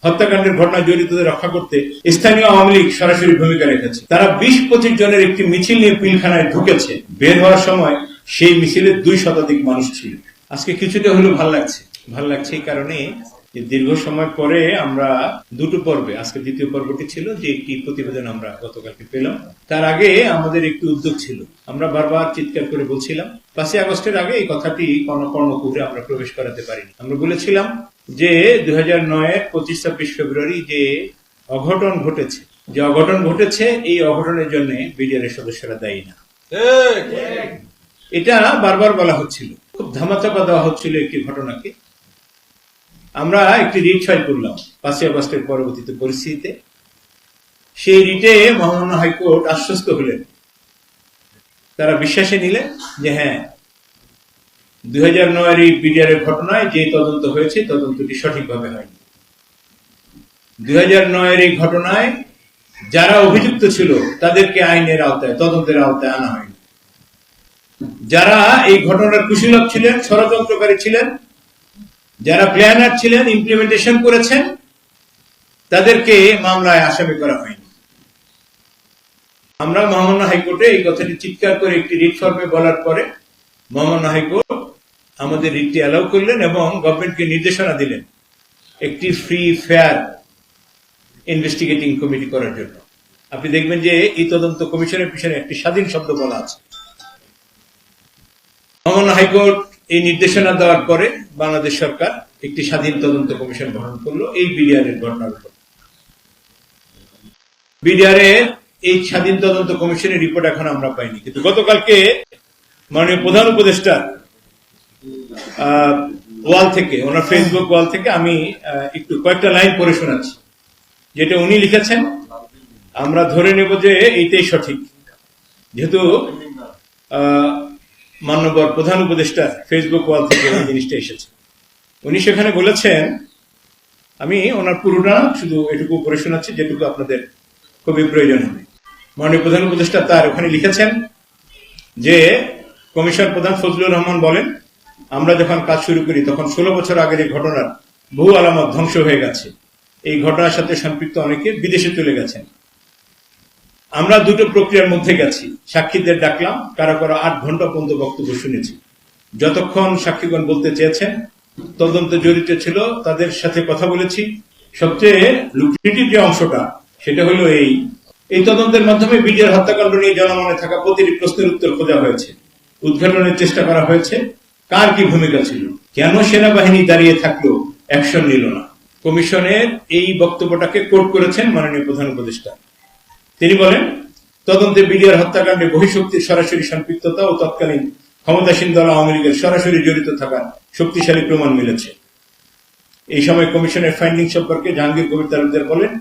হত্যাকাণ্ডের ঘটনায় জড়িতদের রক্ষা করতে স্থানীয় আওয়ামী লীগ সরাসরি ভূমিকা রেখেছে। তারা 20-25 জনের একটি মিছিল নিয়ে পিলখানায় ঢুকেছে। বের হওয়ার সময় সেই মিছিলে 2 শতাধিক মানুষ ছিল। আজকে কিছুটা হলেও ভাল লাগছে এই কারণে দীর্ঘ সময় পরে আমরা দুটো পর্বে, আজকে দ্বিতীয় পর্বটি ছিল যে একটি প্রতিবেদন আমরা গতকালকে পেলাম। তার আগে আমাদের একটি উদ্যোগ ছিল, আমরা বারবার চিৎকার করে বলছিলাম 5ই আগস্টের আগে এই কথাটি কর্ণকুহরে আমরা প্রবেশ করাতে পারিনি। আমরা বলেছিলাম যে 2009-এর 25-26 ফেব্রুয়ারি যে অঘটন ঘটেছে এই অঘটনের জন্য বিডিআর এর সদস্যরা দায়ী না। এটা বারবার বলা হচ্ছিল, খুব ধামাচাপা দেওয়া হচ্ছিল একটি ঘটনাকে। আমরা একটি রিট ফাইল করলাম 5ই আগস্টের পরবর্তীতে পরিস্থিতিতে। সেই রিটে মহামান্য হাইকোর্ট আশ্বস্ত হলেন, তারা বিশ্বাসে নিলেন যে হ্যাঁ 2009-এর এই বিডিআর এর ঘটনায় যে তদন্ত হয়েছে তদন্তটি সঠিকভাবে হয়নি। 2009-এর এই ঘটনায় যারা অভিযুক্ত ছিল তাদেরকে আইনের আওতায়, তদন্তের আওতায় আনা হয়নি। যারা এই ঘটনার কুশীলব ছিলেন, ষড়যন্ত্রকারী ছিলেন, যারা প্ল্যানার ছিলেন, ইমপ্লিমেন্টেশন করেছেন, তাদেরকে মামলায় আসামি করা হয়নি। আমরা মহামান্য হাইকোর্টে এই কথাটি চিৎকার করে একটি রিট ফর্মে বলার পরে মহামান্য হাইকোর্ট আমাদের রিটটি অ্যালাউ করলেন এবং গভর্নমেন্টকে নির্দেশনা দিলেন একটি ফ্রি ফেয়ার ইনভেস্টিগেটিং কমিটি করার জন্য। আপনি দেখবেন যে এই তদন্ত কমিশনের পিছনে একটি স্বাধীন শব্দ বলা আছে। মহামান্য হাইকোর্ট এই নির্দেশনা দেওয়ার পরে বাংলাদেশ সরকার একটি স্বাধীন তদন্ত কমিশন গঠন করলো এই বিডিআর এর ঘটনার উপর। বিডিআর এর এই স্বাধীন তদন্ত কমিশনের রিপোর্ট এখন আমরা পাইনি, কিন্তু গতকালকে মাননীয় প্রধান উপদেষ্টা ওয়াল থেকে, ওনার ফেসবুক ওয়াল থেকে আমি একটু কয়েকটা লাইন পড়ে শোনাচ্ছি, যেটা উনি লিখেছেন। আমরা ধরে নেব যে এইটাই সঠিক, যেহেতু মাননীয় প্রধান উপদেষ্টা ফেসবুক ওয়াল থেকে এই জিনিসটা এসেছে। উনি সেখানে বলেছেন, আমি ওনার পুরোটা শুধু এটুকু পড়ে শোনাচ্ছি যেটুকু আপনাদের খুবই প্রয়োজন হবে। মাননীয় প্রধান উপদেষ্টা তার ওখানে লিখেছেন যে কমিশন প্রধান ফজলুর রহমান বলেন, আমরা যখন কাজ শুরু করি তখন 16 বছর আগের এই ঘটনার বহু আলামত ধ্বংস হয়ে গেছে। এই ঘটনার সাথে সম্পৃক্ত অনেকে বিদেশে চলে গেছেন। আমরা দুটো প্রক্রিয়ার মধ্যে গেছি, সাক্ষীদের ডাকলাম, কারা কারা 8 ঘন্টা পর্যন্ত বক্তব্য শুনেছি। যতক্ষণ সাক্ষীগণ বলতে চেয়েছেন, তদন্তে জড়িত ছিল তাদের সাথে কথা বলেছি। সবচেয়ে লুক্রেটিভ যে অংশটা সেটা হলো এই তদন্তের মাধ্যমে বিডিআর হত্যাকাণ্ড নিয়ে জনমনে থাকা প্রতিটি প্রশ্নের উত্তর খোঁজা হয়েছে, উদ্ঘাটনের চেষ্টা করা হয়েছে। কার কি ভূমিকা ছিল, কেন সেনাবাহিনী দাঁড়িয়ে থাকলেও অ্যাকশন নিল না। কমিশনের এই বক্তব্যটাকে কোট করেছেন মাননীয় প্রধান উপদেষ্টা। তিনি বলেন, তদন্তে বিডিআর হত্যাকাণ্ডে বহিঃশক্তির সরাসরি সম্পৃক্ততা ও তৎকালীন ক্ষমতাসীন দল আওয়ামী লীগের সরাসরি জড়িত থাকার শক্তিশালী প্রমাণ মিলেছে। এই সময় কমিশনের ফাইন্ডিং সম্পর্কে জাহাঙ্গীর কবির তালুকদার বলেন,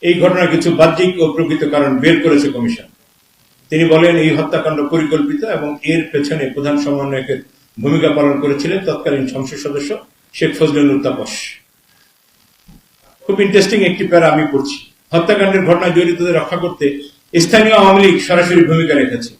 এই ঘটনার কিছু বাহ্যিক ও প্রকৃত কারণ বের করেছে কমিশন। তিনি বলেন, এই হত্যাকাণ্ড পরিকল্পিত এবং এর পেছনে প্রধান সমন্বয়কের ভূমিকা পালন করেছিলেন তৎকালীন সংসদ সদস্য শেখ ফজলুল তাপস। খুব ইন্টারেস্টিং একটি প্যারা আমি পড়ছি। হত্যাকাণ্ডের ঘটনায় জড়িতদের রক্ষা করতে স্থানীয় আওয়ামী লীগ সরাসরি ভূমিকা রেখেছে।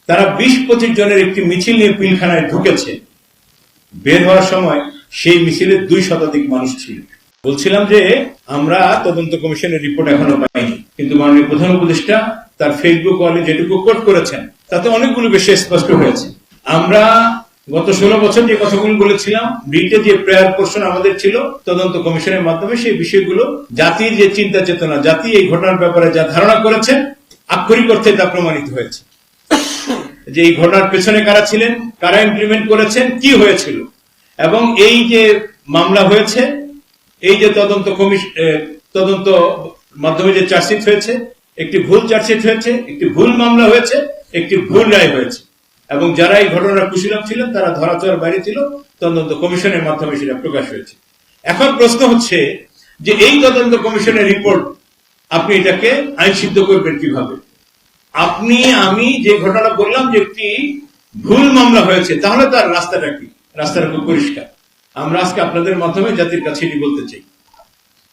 তারা 20-25 জনের একটি মিছিল নিয়ে পিলখানায় ঢুকেছে। বের হওয়ার সময় সেই মিছিলে 2 শতাধিক মানুষ ছিল। বলছিলাম যে আমরা তদন্ত কমিশনের রিপোর্ট এখনো পাইনি, কিন্তু মাননীয় প্রধান উপদেষ্টা তার ফেসবুক ওয়ালে যেটুকু কোট করেছেন তাতে অনেকগুলো বেশি স্পষ্ট হয়েছে। আমরা গত 16 বছর যে কথাগুলো বলেছিলাম, রিটে যে প্রেয়ার পোর্শন আমাদের ছিল তদন্ত কমিশনের মাধ্যমে, সেই বিষয়গুলো জাতির যে চিন্তা চেতনা, জাতি এই ঘটনার ব্যাপারে যা ধারণা করেছেন আক্ষরিক অর্থে তা প্রমাণিত হয়েছে। যে এই ঘটনার পেছনে কারা ছিলেন, কারা ইমপ্লিমেন্ট করেছেন, কি হয়েছিল, এবং এই যে মামলা হয়েছে, এই যে তদন্ত মাধ্যমে যে চার্জশিট হয়েছে, একটি ভুল চার্জশিট হয়েছে, একটি ভুল মামলা হয়েছে, একটি ভুল রায় হয়েছে, এবং যারা এই ঘটনার কুশীলব ছিলেন তারা ধরাছোঁয়ার বাইরে ছিল, তদন্ত কমিশনের মাধ্যমে সেটা প্রকাশ হয়েছে। এখন প্রশ্ন হচ্ছে যে এই তদন্ত কমিশনের রিপোর্ট আপনি এটাকে আইন সিদ্ধ করবেন কিভাবে? আমি যে ঘটনা বললাম যে একটি ভুল মামলা হয়েছে, তাহলে তার রাস্তাটা কি? রাস্তাটা খুব পরিষ্কার। আমরা আজকে আপনাদের মাধ্যমে জাতির কাছে এটি বলতে চাই।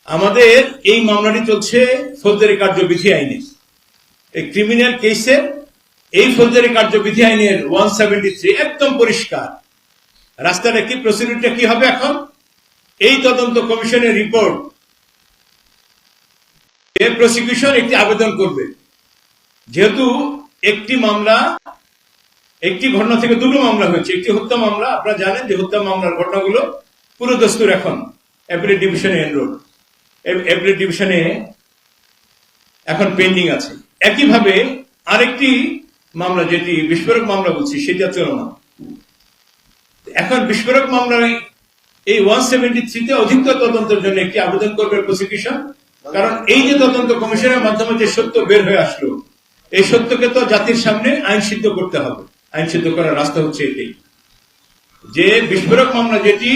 আমাদের এই মামলাটি চলছে ফৌজদারি কার্যবিধি আইনে। এই ক্রিমিনাল কেসের এই ফৌজদারি কার্যবিধি আইনের 173 একদম পরিষ্কার। রাস্তাটা কি, প্রসিডিউরটা কি হবে? এখন এই তদন্ত কমিশনের রিপোর্ট প্রসিকিউশন একটি আবেদন করবে, যেহেতু একটি মামলা, একটি ঘটনা থেকে দুটো মামলা হয়েছে। একটি হত্যা মামলা, আপনারা জানেন যে হত্যা মামলার ঘটনাগুলো পুরো দস্তুর এখন অ্যাপিলেট ডিভিশনে এনরোল, অ্যাপিলেট ডিভিশনে এখন পেন্ডিং আছে। একইভাবে আরেকটি মামলা, যেটি বিস্ফোরক মামলা বলছি, সেটা চলমান। এখন বিস্ফোরক মামলায় এই 173-তে অধিকতর তদন্তের জন্য একটি আবেদন করবে প্রসিকিউশন। কারণ এই যে তদন্ত কমিশনের মাধ্যমে যে সত্য বের হয়ে আসলো, এই সত্যকে তো জাতির সামনে আইন সিদ্ধ করতে হবে। আইন সিদ্ধ করার রাস্তা হচ্ছে এটাই, যে বিস্ফোরক মামলা যেটি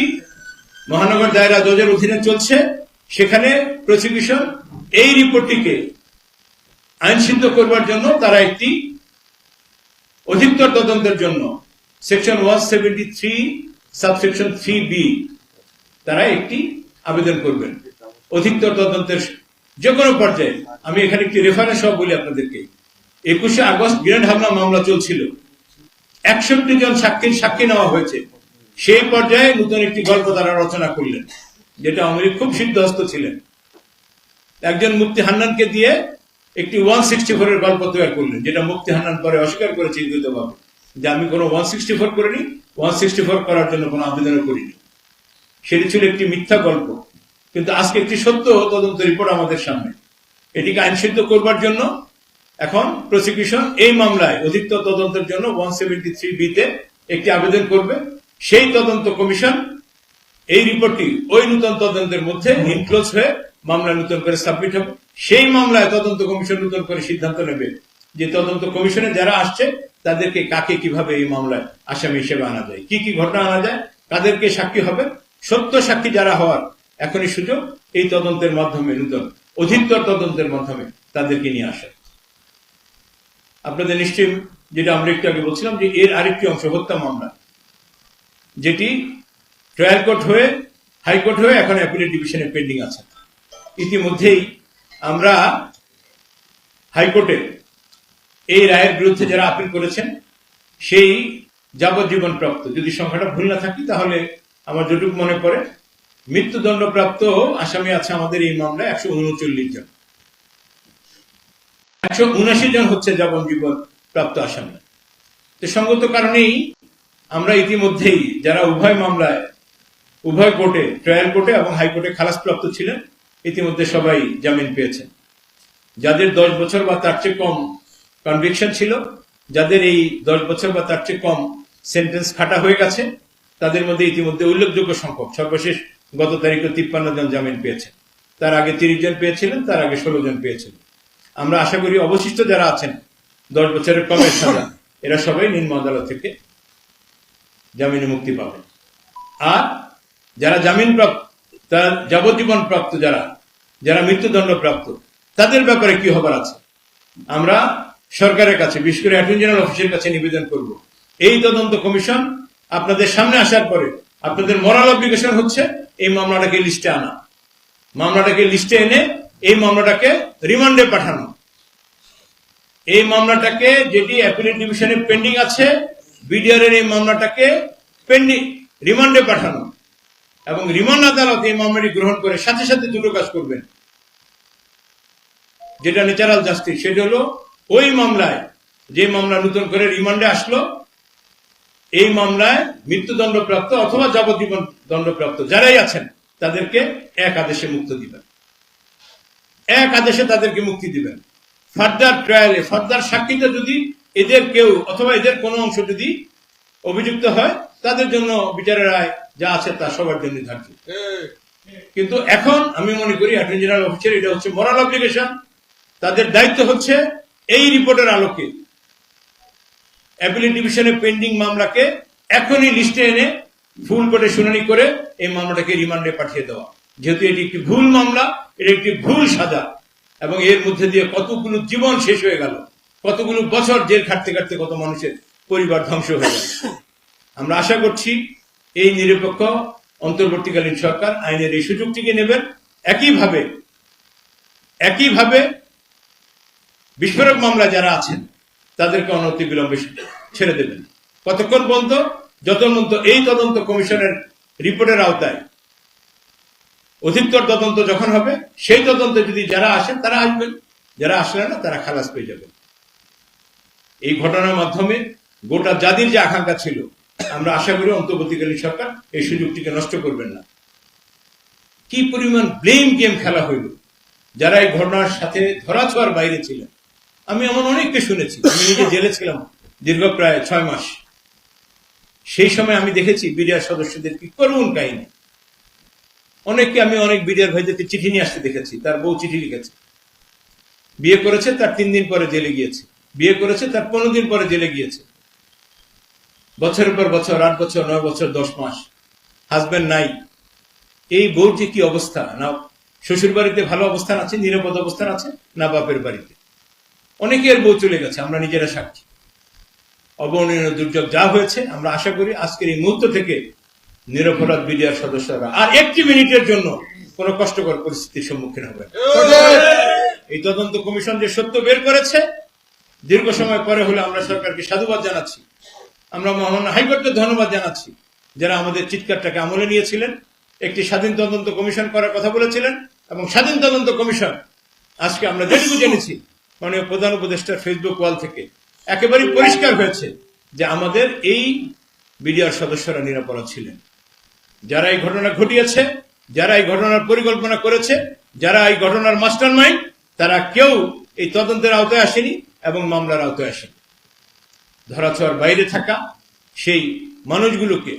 মহানগর দায়রা জজের অধীনে চলছে, সেখানে প্রসিকিউশন এই রিপোর্টটিকে আইন সিদ্ধ করবার জন্য তারা একটি অধিকতর তদন্তের জন্য সেকশন 173 সাবসেকশন 3B তারা একটি আবেদন করবেন অধিকতর তদন্তের যে কোনো পর্যায়ে। আমি এখানে একটি রেফারেন্স সহ বলি আপনাদেরকে। 21শে আগস্ট গ্রেনেড হামলা মামলা চলছিল, 61 জন সাক্ষী নেওয়া হয়েছে। সেই পর্যায়ে নতুন একটি গল্প তারা রচনা করলেন, যেটা আওয়ামী লীগ খুব সিদ্ধহস্ত ছিলেন। একজন মুফতি হান্নানকে দিয়ে একটি 164 এর গল্প তৈরি করলেন, যেটা মুফতি হান্নান পরে অস্বীকার করেছে দ্বৈতভাবে, যে আমি কোনো 164 করিনি, 164 করার জন্য কোনো আবেদনও করিনি। সেটি ছিল একটি মিথ্যা গল্প। কিন্তু আজকে একটি সত্য তদন্ত রিপোর্ট আমাদের সামনে। এটিকে আইন সিদ্ধ করবার জন্য এখন প্রসিকিউশন এই মামলায় অধিকতর তদন্তের জন্য 173B-তে একটি আবেদন করবে। সেই তদন্ত কমিশন এই রিপোর্টটি ওই নতুন তদন্তের মধ্যে ইনক্লোজ হয়ে মামলা নতুন করে সাবমিট হবে। সেই মামলায় তদন্ত কমিশন নতুন করে সিদ্ধান্ত নেবে যে তদন্ত কমিশনে যারা আসছে তাদেরকে কাকে কিভাবে এই মামলায় আসামি হিসেবে আনা যায়, কি কি ঘটনা আনা যায়, কাদেরকে সাক্ষী হবে। সত্য সাক্ষী যারা হওয়ার এখনই সুযোগ, এই তদন্তের মাধ্যমে, নতুন অধিকতর তদন্তের মাধ্যমে তাদেরকে নিয়ে আসে। আপনাদের নিশ্চয়ই, যেটা আমরা একটু আগে বলছিলাম, যে এর আরেকটি অংশ হত্যা মামলা, যেটি ট্রায়াল কোর্ট হয়ে, হাইকোর্ট হয়ে এখন অ্যাপিলেট ডিভিশনে পেন্ডিং আছে। ইতিমধ্যেই আমরা হাইকোর্টে এই রায়ের বিরুদ্ধে যারা আপিল করেছেন, সেই যাবজ্জীবন প্রাপ্ত, যদি সংখ্যাটা ভুল না থাকি তাহলে আমার যেটুকু মনে পড়ে, মৃত্যুদণ্ডপ্রাপ্ত আসামি আছে আমাদের এই মামলায় 139 জন। 179 জন হচ্ছে যাবজ্জীবন প্রাপ্ত আসামি। তো সঙ্গত কারণেই আমরা ইতিমধ্যেই যারা উভয় মামলায়, উভয় কোর্টে, ট্রায়াল কোর্টে এবং হাইকোর্টে খালাসপ্রাপ্ত ছিলেন, ইতিমধ্যে সবাই জামিন পেয়েছেন। যাদের 10 বছর বা তার চেয়ে কম কনভিকশন ছিল, যাদের এই 10 বছর বা তার চেয়ে কম সেন্টেন্স খাটা হয়ে গেছে, তাদের মধ্যে ইতিমধ্যে উল্লেখযোগ্য সংখ্যক, সর্বশেষ গত তারিখে 53 জন জামিন পেয়েছেন। তার আগে 30 জন পেয়েছিলেন, তার আগে 16 জন পেয়েছিলেন। আমরা আশা করি অবশিষ্ট যারা আছেন 10 বছরের কমের সাজা, এরা সবাই নিম্ন আদালত থেকে জামিনে মুক্তি পাবেন। আর যারা জামিন প্রাপ্ত, তারা যাবজ্জীবন প্রাপ্ত, যারা মৃত্যুদণ্ড প্রাপ্ত, তাদের ব্যাপারে কি হবার আছে, আমরা সরকারের কাছে, বিশেষ করে অ্যাটর্নি জেনারেল অফিসের কাছে নিবেদন করব। এই তদন্ত কমিশন আপনাদের সামনে আসার পরে আপনাদের মরাল অব্লিগেশন হচ্ছে এই মামলাটাকে লিস্টে আনা, মামলাটাকে লিস্টে এনে এই মামলাটাকে রিমান্ডে পাঠানো। এই মামলাটাকে, যেটি অ্যাপিলেট ডিভিশনে পেন্ডিং আছে, বিডিআর এর এই মামলাটাকে পেন্ডিং রিমান্ডে পাঠানো, এবং রিমান্ড আদালত এই মামলাটি গ্রহণ করে সাথে সাথে দুটো কাজ করবেন, যেটা ন্যাচারাল জাস্টিস। সেটা হলো ওই মামলায়, যে মামলা নতুন করে রিমান্ডে আসলো, এই মামলায় মৃত্যুদণ্ডপ্রাপ্ত অথবা যাবজ্জীবন দণ্ডপ্রাপ্ত যারাই আছেন তাদেরকে এক আদেশে মুক্তি দিবেন, এক আদেশে তাদেরকে মুক্তি দিবেন। ফার্দার ট্রায়ালে, ফার্দার সাক্ষীতে যদি এদের কেউ অথবা এদের কোনো অংশ যদি অভিযুক্ত হয়, তাদের জন্য বিচারের রায় যা আছে তা সবার জন্য ধার্য। কিন্তু এখন আমি মনে করি অ্যাটর্নি জেনারেল অফিসের এটা হচ্ছে মরাল অব্লিগেশন। তাদের দায়িত্ব হচ্ছে এই রিপোর্টের আলোকে অ্যাপিলেট ডিভিশনে পেন্ডিং মামলাকে এখনই লিস্টে এনে ফুল কোর্টে শুনানি করে এই মামলাটাকে রিমান্ডে পাঠিয়ে দেওয়া। যেহেতু এটি একটি ভুল মামলা, এটি একটি ভুল সাজা, এবং এর মধ্যে দিয়ে কতগুলো জীবন শেষ হয়ে গেল, কতগুলো বছর জেল খাটতে খাটতে কত মানুষের পরিবার ধ্বংস হয়ে গেল। আমরা আশা করছি এই নিরপেক্ষ অন্তর্বর্তীকালীন সরকার আইনের এই সুযোগটিকে নেবেন। একইভাবে বিস্ফোরক মামলা যারা আছেন তাদেরকে অনতি বিলম্বে ছেড়ে দেবেন। কতক্ষণ পর্যন্ত? যতক্ষণ পর্যন্ত এই তদন্ত কমিশনের রিপোর্টের আওতায় অধিকতর তদন্ত যখন হবে সেই তদন্তে যদি যারা আসেন তারা আসবেন, যারা আসলেন না তারা খালাস পেয়ে যাবেন। এই ঘটনার মাধ্যমে গোটা জাতির যে আকাঙ্ক্ষা ছিল, আমরা আশা করি অন্তর্বর্তীকালীন সরকার এই সুযোগটিকে নষ্ট করবেন না। কি পরিমাণ ব্লেম গেম খেলা হইল, যারা এই ঘটনার সাথে ধরাছোঁয়ার বাইরে ছিলেন। আমি এমন অনেককে শুনেছি, আমি নিজে জেলে ছিলাম দীর্ঘ প্রায় 6 মাস। সেই সময় আমি দেখেছি বিডিআর সদস্যদের কি করুণ কাহিনী। অনেককে আমি অনেক বিডিআর ভাইদেরকে চিঠি নিয়ে আসতে দেখেছি, তার বউ চিঠি লিখেছে, বিয়ে করেছে তার 3 দিন পরে জেলে গিয়েছে, বিয়ে করেছে তার 15 দিন পরে জেলে গিয়েছে। বছরের পর বছর, 8 বছর, 9 বছর, 10 মাস হাজবেন্ড নাই। এই বউর যে কি অবস্থা, না শ্বশুর বাড়িতে ভালো অবস্থান আছে, নিরাপদ অবস্থান আছে, না বাপের বাড়িতে। অনেকের বউ চলে গেছে, আমরা নিজেরা সাক্ষী। অবর্ণনীয় দুর্যোগ যা হয়েছে, আমরা আশা করি আজকের এই মুহূর্ত থেকে নিরপরাধ বিডিআর সদস্যরা আর 1 মিনিটের জন্য কোনো কষ্টকর পরিস্থিতির সম্মুখীন হবে। এই তদন্ত কমিশন যে সত্য বের করেছে, দীর্ঘ সময় পরে হলে আমরা সরকারকে সাধুবাদ জানাচ্ছি। আমরা মহামান্য হাইকোর্টকে ধন্যবাদ জানাচ্ছি, যারা আমাদের চিৎকারটাকে আমলে নিয়েছিলেন, একটি স্বাধীন তদন্ত কমিশন করার কথা বলেছিলেন। এবং স্বাধীন তদন্ত কমিশন আজকে আমরা যেটুকু জেনেছি মাননীয় প্রধান উপদেষ্টার ফেসবুক ওয়াল থেকে একেবারেই পরিষ্কার হয়েছে যে আমাদের এই বিডিআর সদস্যরা নিরাপরাধ ছিলেন। যারা এই ঘটনা ঘটিয়েছে, যারা এই ঘটনার পরিকল্পনা করেছে, যারা এই ঘটনার মাস্টার মাইন্ড, তারা কেউ এই তদন্তের আওতায় আসেনি এবং মামলার আওতায় আসেনি। ধরাছোঁয়ার বাইরে থাকা সেই মানুষগুলোকে,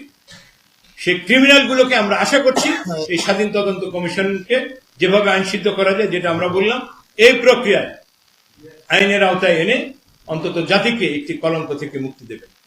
সেই ক্রিমিনালগুলোকে আমরা আশা করছি এই স্বাধীন তদন্ত কমিশনকে যেভাবে আইন সিদ্ধ করা যায়, যেটা আমরা বললাম, এই প্রক্রিয়ায় আইনের আওতায় এনে অন্তত জাতিকে একটি কলঙ্ক থেকে মুক্তি দেবে।